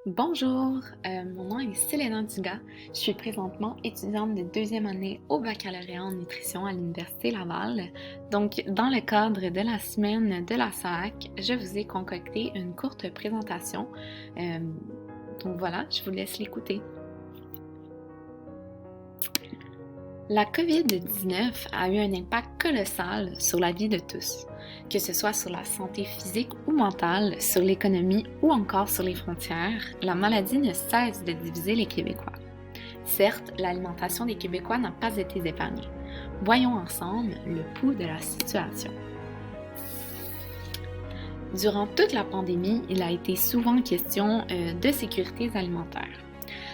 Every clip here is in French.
Bonjour, mon nom est Selena Dugas. Je suis présentement étudiante de deuxième année au baccalauréat en nutrition à l'Université Laval. Donc, dans le cadre de la semaine de la SAAC, je vous ai concocté une courte présentation. Euh, donc voilà, je vous laisse l'écouter. La COVID-19 a eu un impact colossal sur la vie de tous, que ce soit sur la santé physique ou mentale, sur l'économie ou encore sur les frontières. La maladie ne cesse de diviser les Québécois. Certes, l'alimentation des Québécois n'a pas été épargnée. Voyons ensemble le pouls de la situation. Durant toute la pandémie, il a été souvent question de sécurité alimentaire.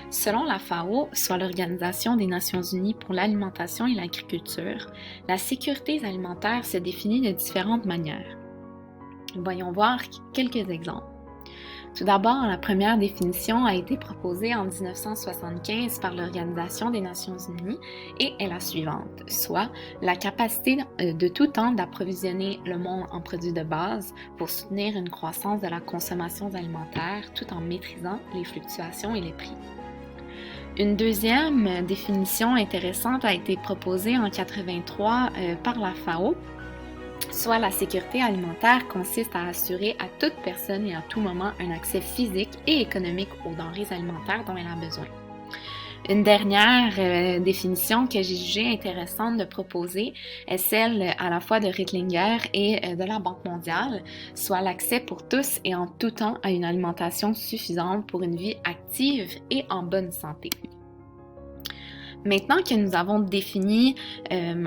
Selon la FAO, soit l'Organisation des Nations Unies pour l'alimentation et l'agriculture, la sécurité alimentaire se définit de différentes manières. Voyons voir quelques exemples. Tout d'abord, la première définition a été proposée en 1975 par l'Organisation des Nations Unies et est la suivante, soit la capacité de tout temps d'approvisionner le monde en produits de base pour soutenir une croissance de la consommation alimentaire tout en maîtrisant les fluctuations et les prix. Une deuxième définition intéressante a été proposée en 1983 par la FAO, soit la sécurité alimentaire consiste à assurer à toute personne et à tout moment un accès physique et économique aux denrées alimentaires dont elle a besoin. Une dernière définition que j'ai jugée intéressante de proposer est celle à la fois de Rittlinger et de la Banque mondiale, soit l'accès pour tous et en tout temps à une alimentation suffisante pour une vie active et en bonne santé. Maintenant que nous avons défini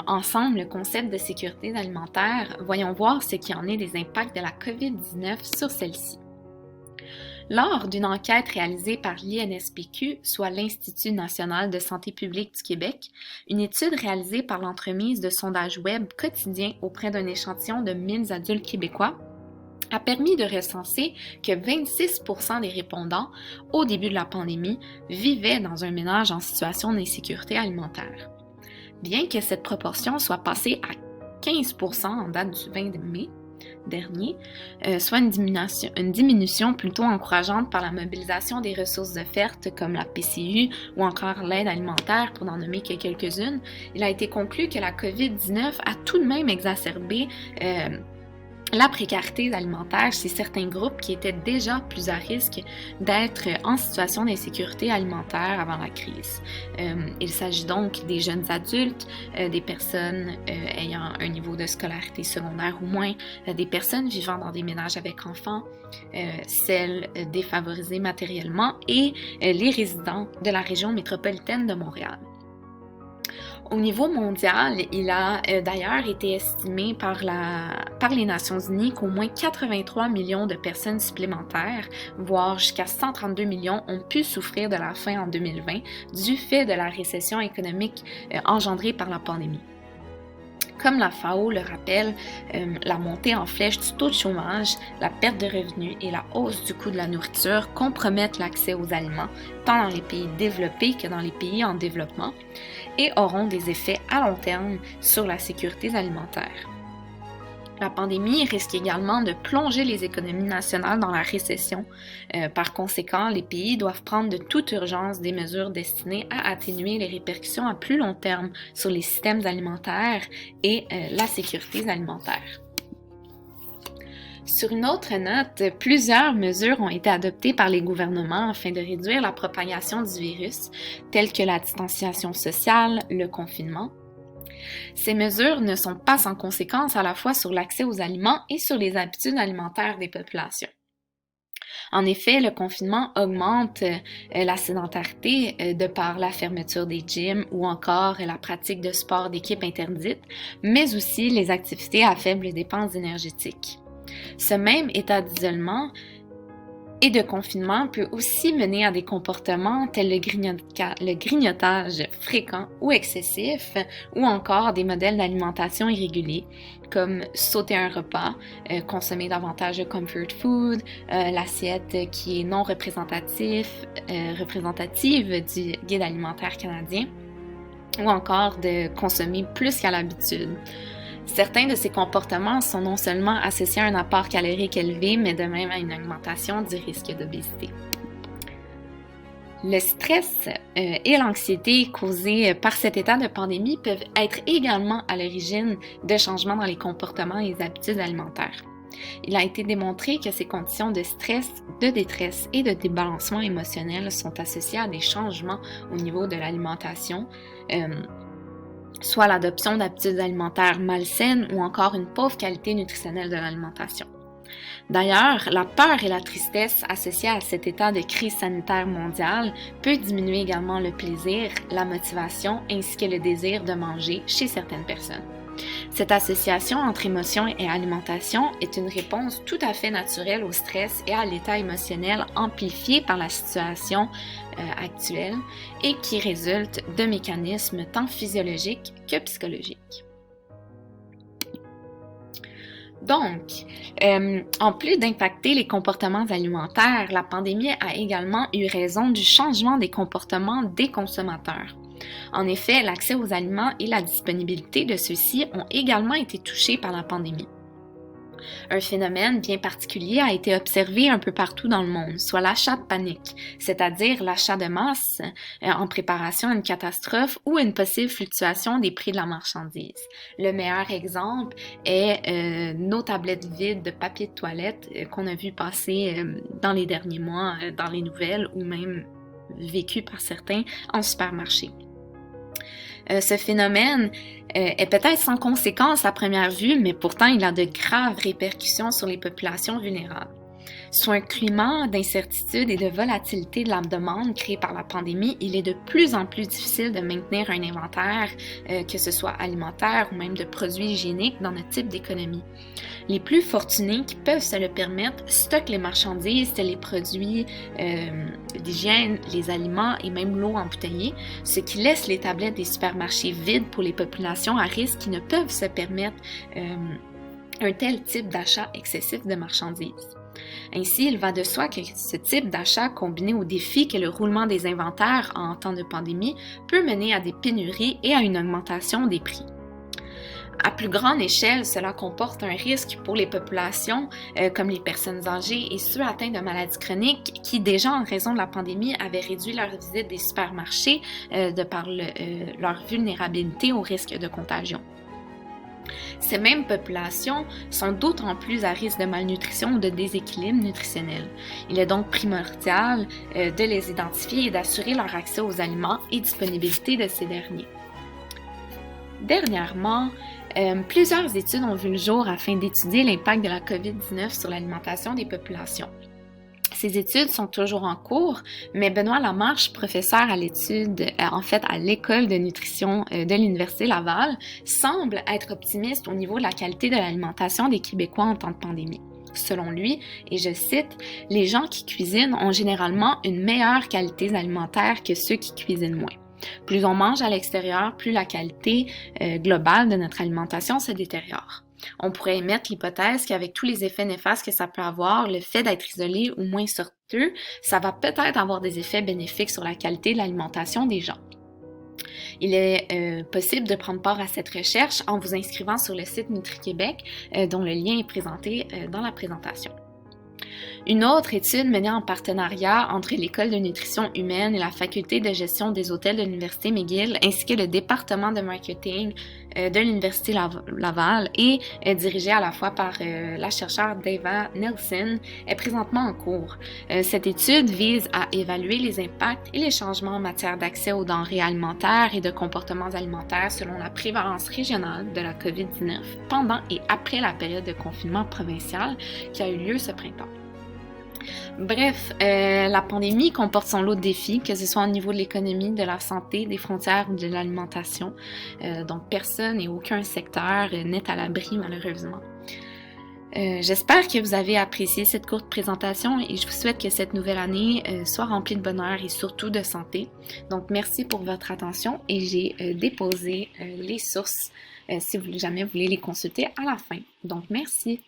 ensemble le concept de sécurité alimentaire, voyons voir ce qu'il en est des impacts de la COVID-19 sur celle-ci. Lors d'une enquête réalisée par l'INSPQ, soit l'Institut national de santé publique du Québec, une étude réalisée par l'entremise de sondage web quotidien auprès d'un échantillon de 1000 adultes québécois a permis de recenser que 26% des répondants, au début de la pandémie, vivaient dans un ménage en situation d'insécurité alimentaire. Bien que cette proportion soit passée à 15% en date du 20 mai, dernier, soit une diminution plutôt encourageante par la mobilisation des ressources offertes comme la PCU ou encore l'aide alimentaire, pour n'en nommer que quelques-unes, il a été conclu que la COVID-19 a tout de même exacerbé la précarité alimentaire chez certains groupes qui étaient déjà plus à risque d'être en situation d'insécurité alimentaire avant la crise. Il s'agit donc des jeunes adultes, des personnes ayant un niveau de scolarité secondaire ou moins, des personnes vivant dans des ménages avec enfants, celles défavorisées matériellement et les résidents de la région métropolitaine de Montréal. Au niveau mondial, il a d'ailleurs été estimé par les Nations Unies qu'au moins 83 millions de personnes supplémentaires, voire jusqu'à 132 millions, ont pu souffrir de la faim en 2020 du fait de la récession économique engendrée par la pandémie. Comme la FAO le rappelle, la montée en flèche du taux de chômage, la perte de revenus et la hausse du coût de la nourriture compromettent l'accès aux aliments, tant dans les pays développés que dans les pays en développement, et auront des effets à long terme sur la sécurité alimentaire. La pandémie risque également de plonger les économies nationales dans la récession. Par conséquent, les pays doivent prendre de toute urgence des mesures destinées à atténuer les répercussions à plus long terme sur les systèmes alimentaires et la sécurité alimentaire. Sur une autre note, plusieurs mesures ont été adoptées par les gouvernements afin de réduire la propagation du virus, telles que la distanciation sociale, le confinement. Ces mesures ne sont pas sans conséquences à la fois sur l'accès aux aliments et sur les habitudes alimentaires des populations. En effet, le confinement augmente la sédentarité de par la fermeture des gyms ou encore la pratique de sport d'équipe interdite, mais aussi les activités à faible dépense énergétique. Ce même état d'isolement et de confinement peut aussi mener à des comportements tels le grignotage fréquent ou excessif, ou encore des modèles d'alimentation irréguliers, comme sauter un repas, consommer davantage de comfort food, l'assiette qui est non représentative du guide alimentaire canadien, ou encore de consommer plus qu'à l'habitude. Certains de ces comportements sont non seulement associés à un apport calorique élevé, mais de même à une augmentation du risque d'obésité. Le stress et l'anxiété causés par cet état de pandémie peuvent être également à l'origine de changements dans les comportements et les habitudes alimentaires. Il a été démontré que ces conditions de stress, de détresse et de débalancement émotionnel sont associées à des changements au niveau de l'alimentation, soit l'adoption d'habitudes alimentaires malsaines ou encore une pauvre qualité nutritionnelle de l'alimentation. D'ailleurs, la peur et la tristesse associées à cet état de crise sanitaire mondiale peut diminuer également le plaisir, la motivation ainsi que le désir de manger chez certaines personnes. Cette association entre émotion et alimentation est une réponse tout à fait naturelle au stress et à l'état émotionnel amplifié par la situation actuelle et qui résulte de mécanismes tant physiologiques que psychologiques. Donc, en plus d'impacter les comportements alimentaires, la pandémie a également eu raison du changement des comportements des consommateurs. En effet, l'accès aux aliments et la disponibilité de ceux-ci ont également été touchés par la pandémie. Un phénomène bien particulier a été observé un peu partout dans le monde, soit l'achat de panique, c'est-à-dire l'achat de masse en préparation à une catastrophe ou une possible fluctuation des prix de la marchandise. Le meilleur exemple est nos tablettes vides de papier de toilette qu'on a vu passer dans les derniers mois dans les nouvelles ou même vécu par certains en supermarché. Ce phénomène est peut-être sans conséquence à première vue, mais pourtant il a de graves répercussions sur les populations vulnérables. Sous un climat d'incertitude et de volatilité de la demande créé par la pandémie, il est de plus en plus difficile de maintenir un inventaire, que ce soit alimentaire ou même de produits hygiéniques dans notre type d'économie. Les plus fortunés qui peuvent se le permettre stockent les marchandises, les produits d'hygiène, les aliments et même l'eau embouteillée, ce qui laisse les tablettes des supermarchés vides pour les populations à risque qui ne peuvent se permettre un tel type d'achat excessif de marchandises. Ainsi, il va de soi que ce type d'achat combiné au défi que le roulement des inventaires en temps de pandémie peut mener à des pénuries et à une augmentation des prix. À plus grande échelle, cela comporte un risque pour les populations comme les personnes âgées et ceux atteints de maladies chroniques qui, déjà en raison de la pandémie, avaient réduit leur visite des supermarchés de par leur vulnérabilité au risque de contagion. Ces mêmes populations sont d'autant plus à risque de malnutrition ou de déséquilibre nutritionnel. Il est donc primordial de les identifier et d'assurer leur accès aux aliments et disponibilité de ces derniers. Dernièrement, plusieurs études ont vu le jour afin d'étudier l'impact de la COVID-19 sur l'alimentation des populations. Ces études sont toujours en cours, mais Benoît Lamarche, professeur à l'étude, à l'école de nutrition de l'Université Laval, semble être optimiste au niveau de la qualité de l'alimentation des Québécois en temps de pandémie. Selon lui, et je cite, « Les gens qui cuisinent ont généralement une meilleure qualité alimentaire que ceux qui cuisinent moins. Plus on mange à l'extérieur, plus la qualité globale de notre alimentation se détériore. » On pourrait émettre l'hypothèse qu'avec tous les effets néfastes que ça peut avoir, le fait d'être isolé ou moins sorteux, ça va peut-être avoir des effets bénéfiques sur la qualité de l'alimentation des gens. Il est possible de prendre part à cette recherche en vous inscrivant sur le site Nutri-Québec, dont le lien est présenté dans la présentation. Une autre étude menée en partenariat entre l'École de nutrition humaine et la Faculté de gestion des hôtels de l'Université McGill ainsi que le département de marketing de l'Université Laval et dirigée à la fois par la chercheure Deva Nelson est présentement en cours. Cette étude vise à évaluer les impacts et les changements en matière d'accès aux denrées alimentaires et de comportements alimentaires selon la prévalence régionale de la COVID-19 pendant et après la période de confinement provincial qui a eu lieu ce printemps. Bref, la pandémie comporte son lot de défis, que ce soit au niveau de l'économie, de la santé, des frontières ou de l'alimentation. Donc, personne et aucun secteur n'est à l'abri, malheureusement. J'espère que vous avez apprécié cette courte présentation et je vous souhaite que cette nouvelle année soit remplie de bonheur et surtout de santé. Donc, merci pour votre attention et j'ai déposé les sources si jamais vous voulez les consulter à la fin. Donc, merci.